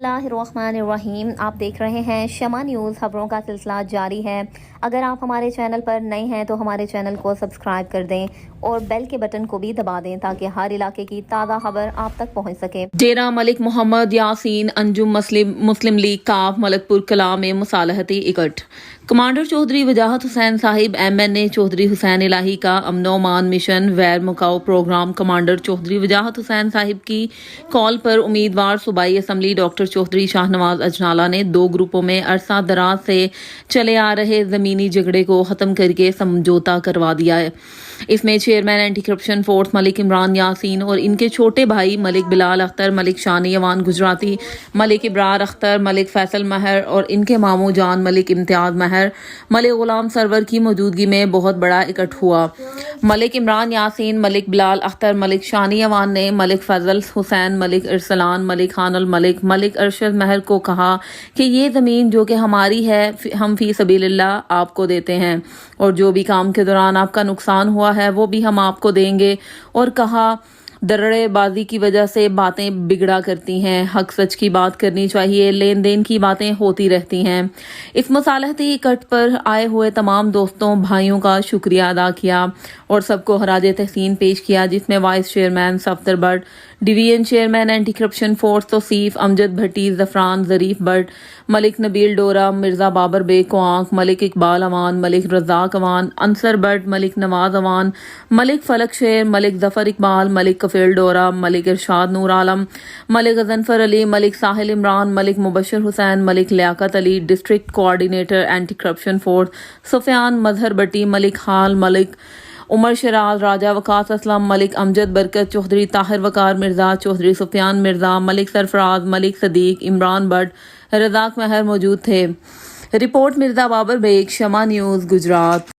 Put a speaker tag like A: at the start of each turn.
A: बिस्मिल्लाहिर्रहमानिर्रहीम। आप देख रहे हैं शमा न्यूज़। खबरों का सिलसिला जारी है। अगर आप हमारे चैनल पर नए हैं तो हमारे चैनल को सब्सक्राइब कर दें और बेल के बटन को भी दबा दें ताकि हर इलाके की ताज़ा खबर आप तक पहुंच सके।
B: डेरा मलिक मोहम्मद यासीन अंजुम मुस्लिम लीग काफ मलकपुर कला में मुसालहती इकट्ठ। कमांडर चौधरी वजाहत हुसैन साहिब MNA चौधरी हुसैन इलाही का अमनो मान मिशन वैर मुकाओ प्रोग्राम कमांडर चौधरी वजाहत हुसैन साहिब की कॉल पर उम्मीदवार सूबाई असम्बली डॉक्टर चौधरी शाहनवाज अजनाला ने 2 ग्रुपों में अरसा दराज से चले आ रहे जमीनी झगड़े को खत्म करके समझौता करवा दिया है। इसमें chairman anti corruption force Malik Imran Yasin और इनके छोटे भाई मलिक बिलाल अख्तर, मलिक शानी अवान गुजराती, मलिक इब्रार अख्तर, मलिक फैसल महर और इनके मामू जान मलिक इम्तियाज महर, मलिक गुलाम सरवर की मौजूदगी में बहुत बड़ा इकट्ठ हुआ। मलिक इमरान यासीन, मलिक बिलाल अख्तर, मलिक शानी अवान ने मलिक फजल हुसैन, मलिक इरसलान, मलिक खान मलिक, मलिक अरशद महर को कहा कि ये ज़मीन जो कि हमारी है हम फी सबीलिल्लाह आपको देते हैं और जो भी काम के दौरान आपका नुकसान हुआ है वो भी हम आपको देंगे। और कहा दर्रेबाजी की वजह से बातें बिगड़ा करती हैं, हक सच की बात करनी चाहिए, लेन देन की बातें होती रहती हैं। इस मुसालहती इकट्ठ पर आए हुए तमाम दोस्तों भाइयों का शुक्रिया अदा किया और सबको खराज तहसीन पेश किया, जिसमें vice chairman Safdar Butt, division chairman anti corruption force Tauseef Amjad Bhatti, Zafran Zarif Butt, Malik Nabeel Dora, Mirza Babar Baig क्वांक, Malik Iqbal Awan, Malik Razzaq Awan, Ansar Butt, Malik Nawaz Awan, Malik Falak Sher, Malik Zafar Iqbal, Malik Kafeel Dora, Malik Irshad Noor Alam, Malik Ghazanfar Ali, Malik Sahil Imran, Malik Mubashir Hussain, Malik Liaquat Ali, district coordinator anti corruption force Sufyan Mazhar बट्टी, मलिक हाल, मलिक उमर शराज, राजा वकास असलम, मलिक अमजद बरकत चौधरी, ताहिर वकार मिर्जा, चौधरी सुफियान मिर्जा, मलिक सरफराज, मलिक सदीक, इमरान बट, रज़ाक महर मौजूद थे। रिपोर्ट मिर्जा बाबर बेग, शमा न्यूज़, गुजरात।